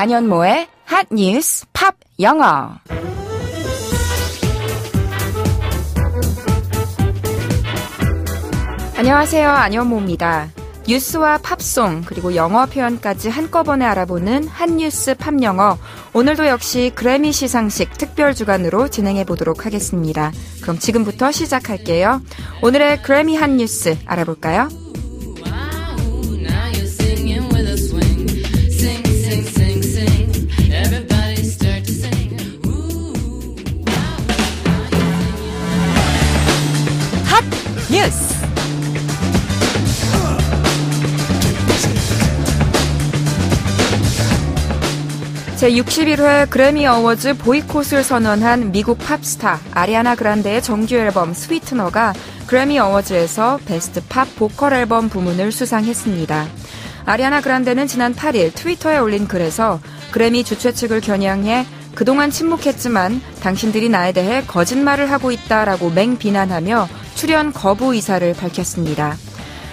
안현모의 핫뉴스 팝 영어. 안녕하세요. 안현모입니다. 뉴스와 팝송 그리고 영어 표현까지 한꺼번에 알아보는 핫뉴스 팝 영어. 오늘도 역시 그래미 시상식 특별 주간으로 진행해 보도록 하겠습니다. 그럼 지금부터 시작할게요. 오늘의 그래미 핫뉴스 알아볼까요? 핫뉴스. 제61회 그래미 어워즈 보이콧을 선언한 미국 팝스타 아리아나 그란데의 정규 앨범 스위트너가 그래미 어워즈에서 베스트 팝 보컬 앨범 부문을 수상했습니다. 아리아나 그란데는 지난 8일 트위터에 올린 글에서 그래미 주최 측을 겨냥해 그동안 침묵했지만 당신들이 나에 대해 거짓말을 하고 있다라고 맹비난하며 출연 거부 의사를 밝혔습니다.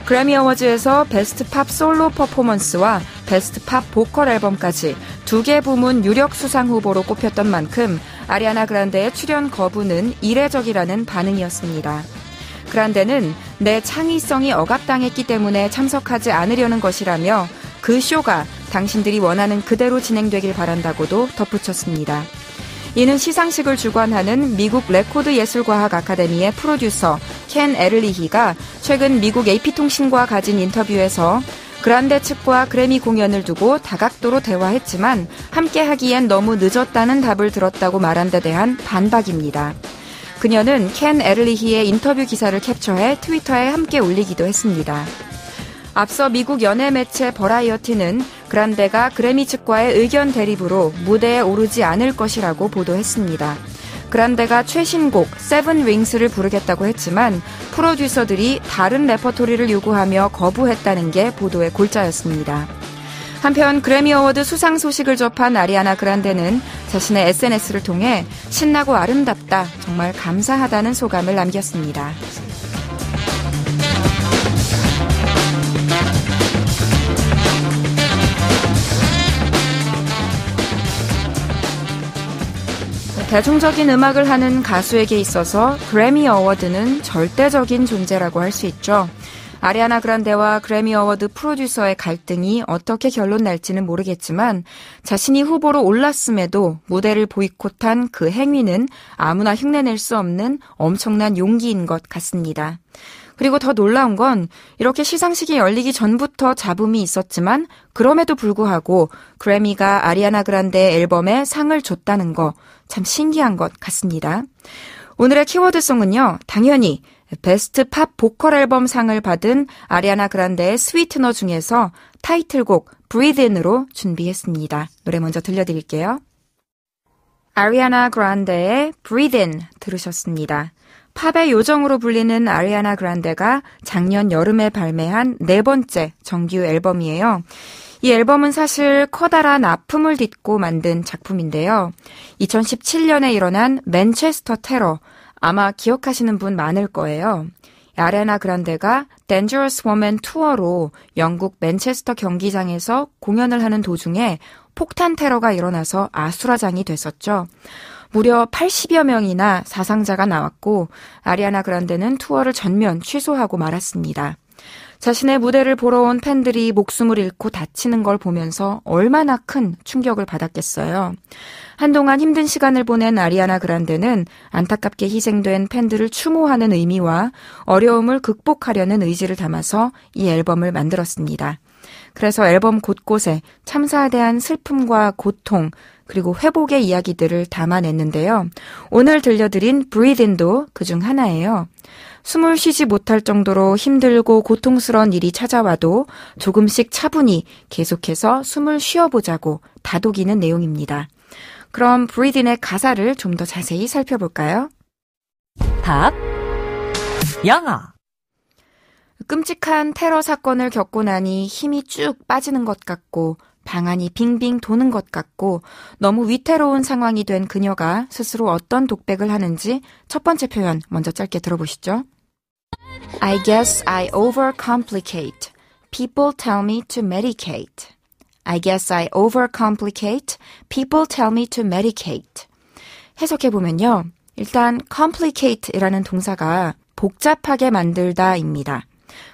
그래미 어워즈에서 베스트 팝 솔로 퍼포먼스와 베스트 팝 보컬 앨범까지 2개 부문 유력 수상 후보로 꼽혔던 만큼 아리아나 그란데의 출연 거부는 이례적이라는 반응이었습니다. 그란데는 내 창의성이 억압당했기 때문에 참석하지 않으려는 것이라며 그 쇼가 당신들이 원하는 그대로 진행되길 바란다고도 덧붙였습니다. 이는 시상식을 주관하는 미국 레코드 예술과학 아카데미의 프로듀서 켄 에를리히가 최근 미국 AP통신과 가진 인터뷰에서 그란데 측과 그래미 공연을 두고 다각도로 대화했지만 함께 하기엔 너무 늦었다는 답을 들었다고 말한 데 대한 반박입니다. 그녀는 켄 에를리히의 인터뷰 기사를 캡처해 트위터에 함께 올리기도 했습니다. 앞서 미국 연예 매체 버라이어티는 그란데가 그래미 측과의 의견 대립으로 무대에 오르지 않을 것이라고 보도했습니다. 그란데가 최신곡 세븐 윙스를 부르겠다고 했지만 프로듀서들이 다른 레퍼토리를 요구하며 거부했다는 게 보도의 골자였습니다. 한편 그래미 어워드 수상 소식을 접한 아리아나 그란데는 자신의 SNS를 통해 신나고 아름답다, 정말 감사하다는 소감을 남겼습니다. 대중적인 음악을 하는 가수에게 있어서 그래미 어워드는 절대적인 존재라고 할 수 있죠. 아리아나 그란데와 그래미 어워드 프로듀서의 갈등이 어떻게 결론 날지는 모르겠지만 자신이 후보로 올랐음에도 무대를 보이콧한 그 행위는 아무나 흉내낼 수 없는 엄청난 용기인 것 같습니다. 그리고 더 놀라운 건 이렇게 시상식이 열리기 전부터 잡음이 있었지만 그럼에도 불구하고 그래미가 아리아나 그란데의 앨범에 상을 줬다는 거 참 신기한 것 같습니다. 오늘의 키워드송은요. 당연히 베스트 팝 보컬 앨범 상을 받은 아리아나 그란데의 스위트너 중에서 타이틀곡 Breathe In으로 준비했습니다. 노래 먼저 들려드릴게요. 아리아나 그란데의 Breathe In 들으셨습니다. 팝의 요정으로 불리는 아리아나 그란데가 작년 여름에 발매한 4번째 정규 앨범이에요. 이 앨범은 사실 커다란 아픔을 딛고 만든 작품인데요. 2017년에 일어난 맨체스터 테러, 아마 기억하시는 분 많을 거예요. 아리아나 그란데가 Dangerous Woman 투어로 영국 맨체스터 경기장에서 공연을 하는 도중에 폭탄 테러가 일어나서 아수라장이 됐었죠. 무려 80여 명이나 사상자가 나왔고 아리아나 그란데는 투어를 전면 취소하고 말았습니다. 자신의 무대를 보러 온 팬들이 목숨을 잃고 다치는 걸 보면서 얼마나 큰 충격을 받았겠어요. 한동안 힘든 시간을 보낸 아리아나 그란데는 안타깝게 희생된 팬들을 추모하는 의미와 어려움을 극복하려는 의지를 담아서 이 앨범을 만들었습니다. 그래서 앨범 곳곳에 참사에 대한 슬픔과 고통 그리고 회복의 이야기들을 담아냈는데요. 오늘 들려드린 Breathe In도 그중 하나예요. 숨을 쉬지 못할 정도로 힘들고 고통스러운 일이 찾아와도 조금씩 차분히 계속해서 숨을 쉬어보자고 다독이는 내용입니다. 그럼 Breathe In의 가사를 좀 더 자세히 살펴볼까요? 팝 영어. 끔찍한 테러 사건을 겪고 나니 힘이 쭉 빠지는 것 같고 방안이 빙빙 도는 것 같고 너무 위태로운 상황이 된 그녀가 스스로 어떤 독백을 하는지 첫 번째 표현 먼저 짧게 들어보시죠. I guess I overcomplicate. People tell me to medicate. I guess I overcomplicate. People tell me to medicate. 해석해보면요. 일단 complicate이라는 동사가 복잡하게 만들다입니다.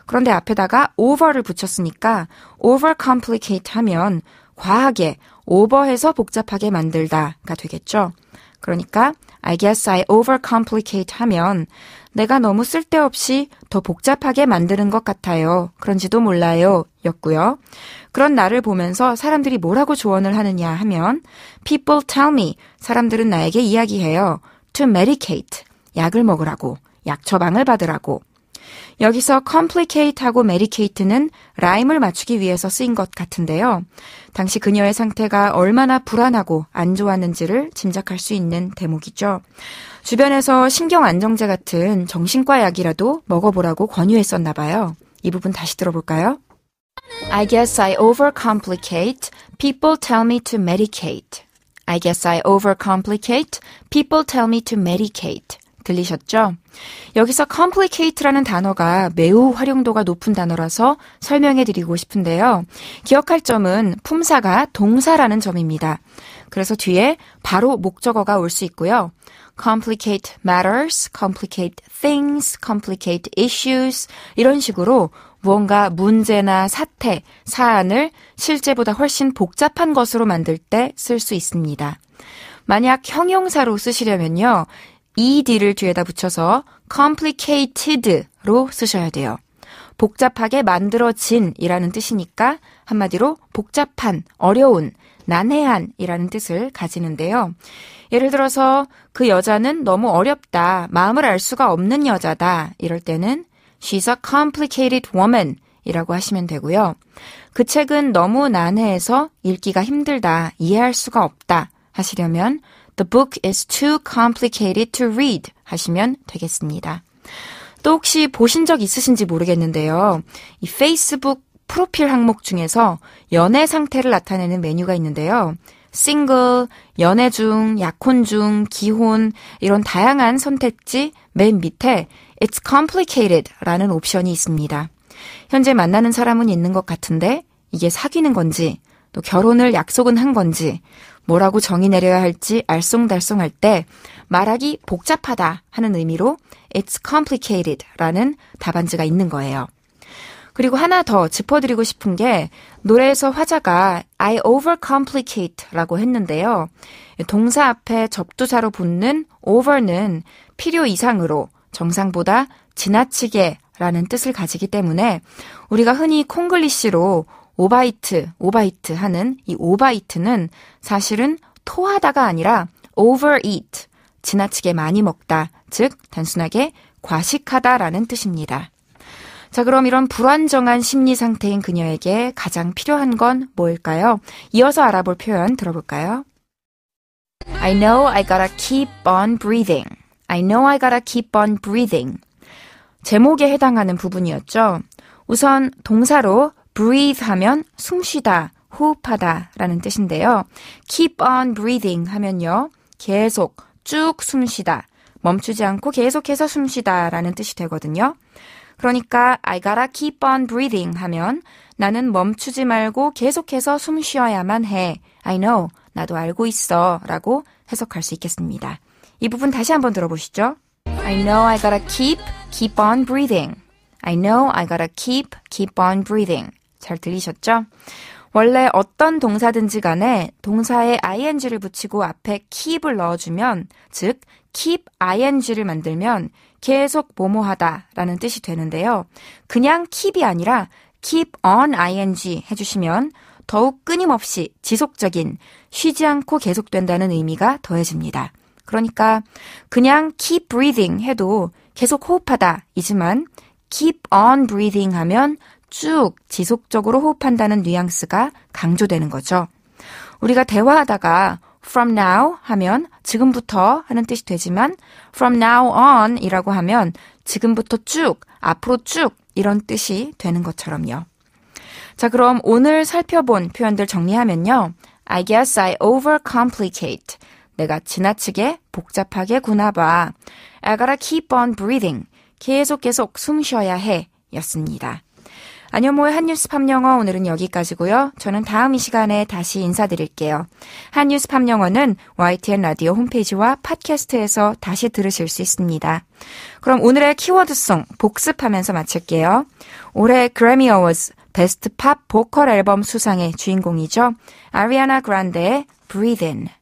그런데 앞에다가 over를 붙였으니까 overcomplicate 하면 과하게, 오버해서 복잡하게 만들다가 되겠죠. 그러니까 I guess I overcomplicate 하면 내가 너무 쓸데없이 더 복잡하게 만드는 것 같아요. 그런지도 몰라요. 였고요. 그런 나를 보면서 사람들이 뭐라고 조언을 하느냐 하면 People tell me, 사람들은 나에게 이야기해요. To medicate, 약을 먹으라고, 약 처방을 받으라고. 여기서 complicate하고 medicate는 라임을 맞추기 위해서 쓰인 것 같은데요. 당시 그녀의 상태가 얼마나 불안하고 안 좋았는지를 짐작할 수 있는 대목이죠. 주변에서 신경안정제 같은 정신과 약이라도 먹어보라고 권유했었나 봐요. 이 부분 다시 들어볼까요? I guess I overcomplicate. People tell me to medicate. I guess I overcomplicate. People tell me to medicate. 들리셨죠? 여기서 complicate라는 단어가 매우 활용도가 높은 단어라서 설명해 드리고 싶은데요. 기억할 점은 품사가 동사라는 점입니다. 그래서 뒤에 바로 목적어가 올 수 있고요. complicate matters, complicate things, complicate issues 이런 식으로 무언가 문제나 사태, 사안을 실제보다 훨씬 복잡한 것으로 만들 때 쓸 수 있습니다. 만약 형용사로 쓰시려면요. ed를 뒤에다 붙여서 complicated로 쓰셔야 돼요. 복잡하게 만들어진 이라는 뜻이니까 한마디로 복잡한, 어려운, 난해한 이라는 뜻을 가지는데요. 예를 들어서 그 여자는 너무 어렵다, 마음을 알 수가 없는 여자다 이럴 때는 She's a complicated woman 이라고 하시면 되고요. 그 책은 너무 난해해서 읽기가 힘들다, 이해할 수가 없다 하시려면 The book is too complicated to read 하시면 되겠습니다. 또 혹시 보신 적 있으신지 모르겠는데요. 이 페이스북 프로필 항목 중에서 연애 상태를 나타내는 메뉴가 있는데요. 싱글, 연애 중, 약혼 중, 기혼 이런 다양한 선택지 맨 밑에 It's complicated 라는 옵션이 있습니다. 현재 만나는 사람은 있는 것 같은데 이게 사귀는 건지 또 결혼을 약속은 한 건지 뭐라고 정의 내려야 할지 알쏭달쏭할 때 말하기 복잡하다 하는 의미로 It's complicated 라는 답안지가 있는 거예요. 그리고 하나 더 짚어드리고 싶은 게 노래에서 화자가 I overcomplicate 라고 했는데요. 동사 앞에 접두사로 붙는 over는 필요 이상으로 정상보다 지나치게 라는 뜻을 가지기 때문에 우리가 흔히 콩글리시로 오바이트 하는 이 오바이트는 사실은 토하다가 아니라 overeat, 지나치게 많이 먹다, 즉 단순하게 과식하다라는 뜻입니다. 자, 그럼 이런 불안정한 심리 상태인 그녀에게 가장 필요한 건 뭘까요? 이어서 알아볼 표현 들어볼까요? I know I gotta keep on breathing. I know I gotta keep on breathing. 제목에 해당하는 부분이었죠. 우선 동사로 breathe 하면 숨쉬다, 호흡하다 라는 뜻인데요. keep on breathing 하면요. 계속 쭉 숨쉬다, 멈추지 않고 계속해서 숨쉬다 라는 뜻이 되거든요. 그러니까 I gotta keep on breathing 하면 나는 멈추지 말고 계속해서 숨 쉬어야만 해. I know, 나도 알고 있어 라고 해석할 수 있겠습니다. 이 부분 다시 한번 들어보시죠. I know I gotta keep on breathing. I know I gotta keep on breathing. 잘 들리셨죠? 원래 어떤 동사든지 간에 동사에 ing를 붙이고 앞에 keep을 넣어주면, 즉 keep ing를 만들면 계속 뭐뭐하다 라는 뜻이 되는데요. 그냥 keep이 아니라 keep on ing 해주시면 더욱 끊임없이 지속적인, 쉬지 않고 계속된다는 의미가 더해집니다. 그러니까 그냥 keep breathing 해도 계속 호흡하다 이지만 keep on breathing 하면 쭉 지속적으로 호흡한다는 뉘앙스가 강조되는 거죠. 우리가 대화하다가 from now 하면 지금부터 하는 뜻이 되지만 from now on 이라고 하면 지금부터 쭉, 앞으로 쭉 이런 뜻이 되는 것처럼요. 자, 그럼 오늘 살펴본 표현들 정리하면요. I guess I overcomplicate. 내가 지나치게 복잡하게 구나봐. I gotta keep on breathing. 계속 숨 쉬어야 해 였습니다. 안현모의 한뉴스 팝영어 오늘은 여기까지고요. 저는 다음 이 시간에 다시 인사드릴게요. 한뉴스 팝영어는 YTN 라디오 홈페이지와 팟캐스트에서 다시 들으실 수 있습니다. 그럼 오늘의 키워드송 복습하면서 마칠게요. 올해 그래미 어워즈 베스트 팝 보컬 앨범 수상의 주인공이죠. 아리아나 그란데의 Breathe In.